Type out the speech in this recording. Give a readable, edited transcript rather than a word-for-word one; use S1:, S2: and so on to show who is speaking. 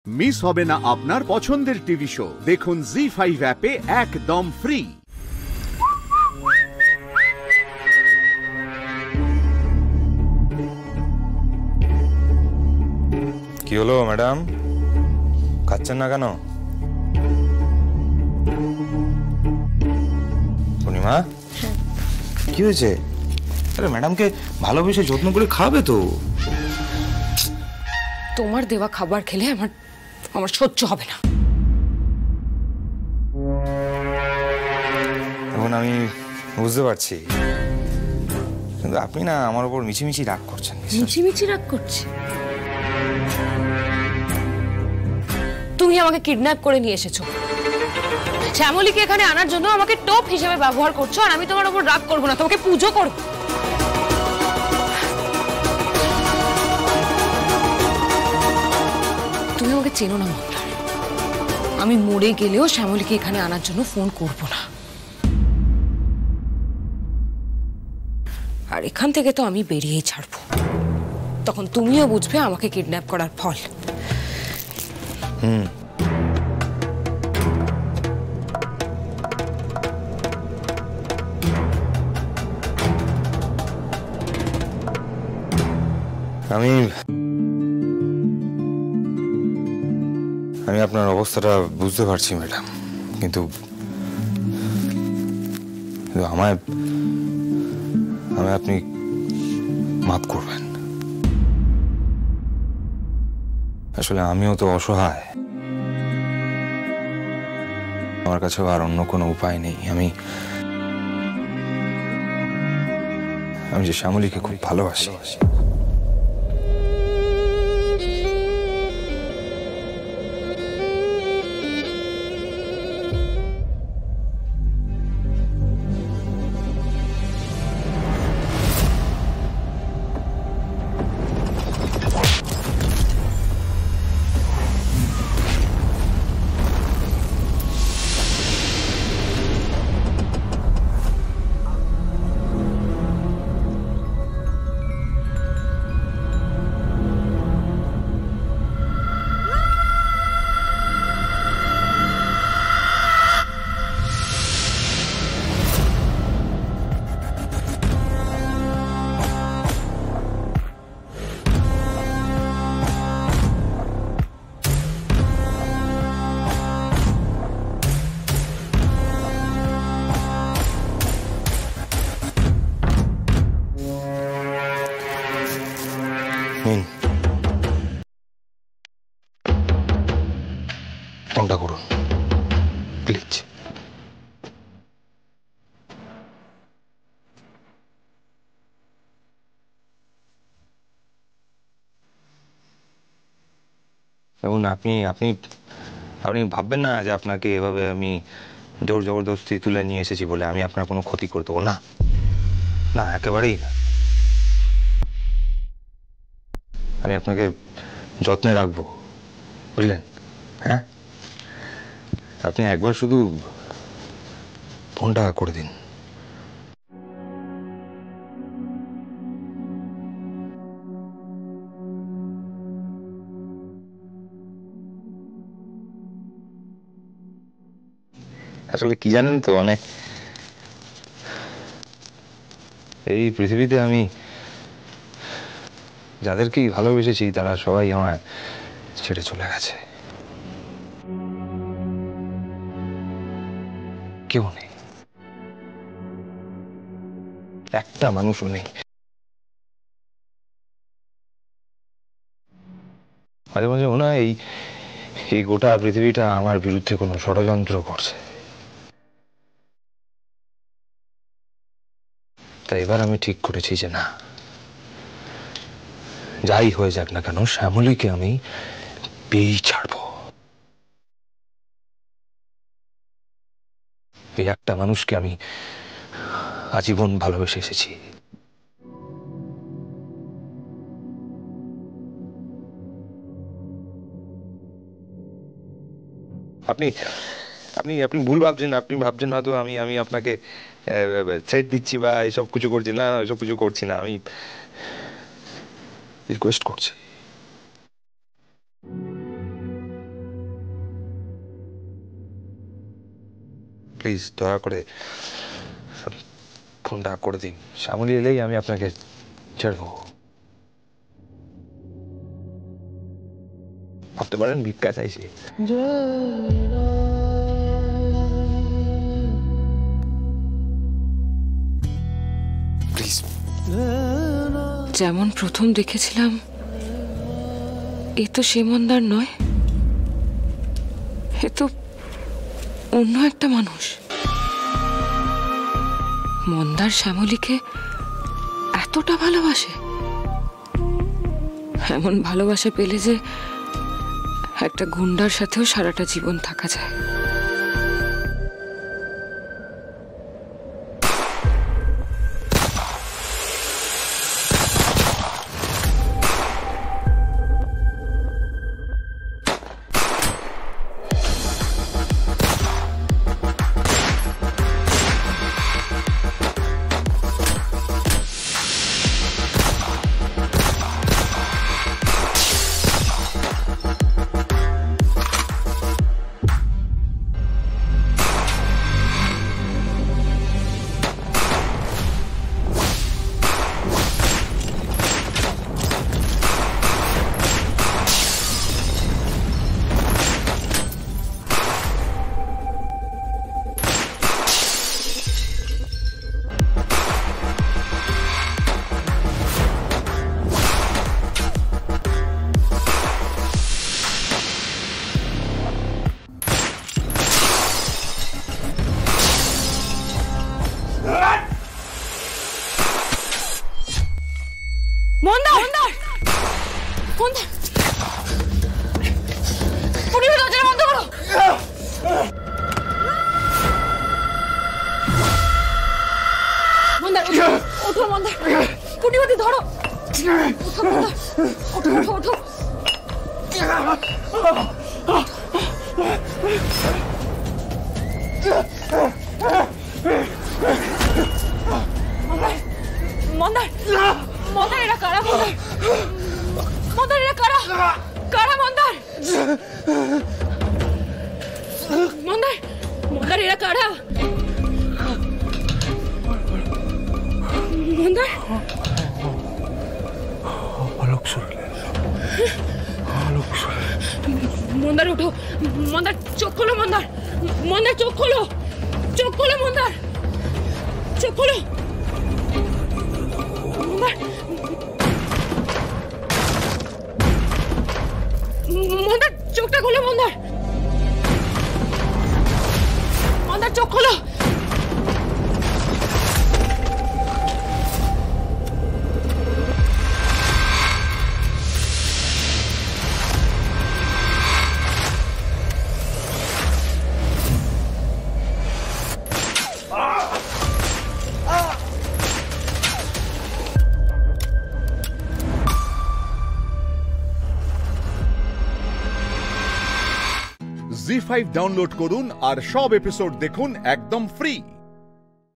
S1: Miss হবে না আপনার পছন্দের টিভি শো। দেখুন জি5 অ্যাপে একদম ফ্রি।
S2: কি হলো ম্যাডাম, খাচ্ছেন না কেন? পূর্ণিমা, কি হয়েছে? আরে ম্যাডামকে ভালোবেসে যত্ন করে খাবে তো।
S3: তোমার দেওয়া খাবার খেলে আমার সহ্য হবে না।
S2: এখন আমি বুঝতে পারছি, কিন্তু আপনি না আমার উপর মিছিমিছি রাগ করছেন।
S3: মিছিমিছি রাগ করছি? তুমি আমাকে কিডন্যাপ করে নিয়ে এসেছো, শ্যামলীকে এখানে আনার জন্য আমাকে টোপ হিসেবে ব্যবহার করছো, আর আমি তোমার উপর রাগ করবো না, তোমাকে পুজো করব। তুমি আমাকে চেনো না মন্দার, আমি মরে গেলেও শ্যামলীকে এখানে আনার জন্য ফোন করব না। আর এখান থেকে তো আমি বেরিয়েই ছাড়বো, তখন তুমিও বুঝবে আমাকে কিডন্যাপ করার ফল।
S2: আমি আপনার অবস্থাটা বুঝতে পারছি ম্যাডাম, কিন্তু আমায় আপনি মাফ করবেন। আসলে আমিও তো অসহায়, আমার কাছেও আর অন্য কোনো উপায় নেই। আমি যে শ্যামলীকে খুব ভালোবাসি। ফোনটা করুন প্লিজ। এবং আপনি ভাববেন না যে আপনাকে এভাবে আমি জোর জবরদস্তি তুলে নিয়ে এসেছি বলে আমি আপনার কোনো ক্ষতি করে দেবো। না না, একেবারেই না। আমি আপনাকে যত্নে রাখবো, বুঝলেন? হ্যাঁ, আপনি একবার শুধু ফোনটা করে দিন। আসলে কি জানেন তো, মানে এই পৃথিবীতে আমি যাদেরকেই ভালোবেসেছি তারা সবাই আমার ছেড়ে চলে গেছে। কেউ নেই, একটা মানুষও নেই। মাঝে মাঝে মনে হয় এই গোটা পৃথিবীটা আমার বিরুদ্ধে কোনো ষড়যন্ত্র করছে। তাই এবার আমি ঠিক করেছি যে না, যাই হয়ে যাক না কেন শ্যামলীকে আমি পেয়েই ছাড়বো। এই একটা মানুষকে আমি আজীবন ভালোবেসে এসেছি। আপনি আপনি আপনি ভুল ভাবছেন। আপনি ভাবছেন হয়তো আমি আপনাকে থ্রেট দিচ্ছি বা এসব কিছু করছি। না, এসব কিছু করছি না। আমি রিকোয়েস্ট করছি। প্লিজ দয়া করে ফোনটা করে দিন। শ্যামলী এলেই আমি আপনাকে ছেড়ে দেবো। ভাবতে পারেন ভিক্ষা চাইছি। প্লিজ।
S3: যেমন প্রথম দেখেছিলাম এ তো সে মন্দার নয়, এ তো অন্য একটা মানুষ। মন্দার শ্যামলীকে এতটা ভালোবাসে, এমন ভালোবাসা পেলে যে একটা গুন্ডার সাথেও সারাটা জীবন থাকা যায়। ওঠো মন্দার, পুটিপতি ধরো। ওঠো মন্দার, ওঠো ওঠো ওঠো। মন্দার, মন্দার এরা কারা? মন্দার, মন্দার এরা কারা? কারা মন্দার? মন্দার, মন্দার এরা কারা? মন্দার, মন্দার উঠো। মন্দার চোখ খোলো। মন্দার, মন্দার চোখ খোলো। চোখ খোলো মন্দার, চোখ খোলো। মন্দার, মন্দার চোখটা খোলো। মন্দার, মন্দার চোখ খোলো।
S1: জি5 ডাউনলোড করুন আর সব এপিসোড দেখুন একদম ফ্রি।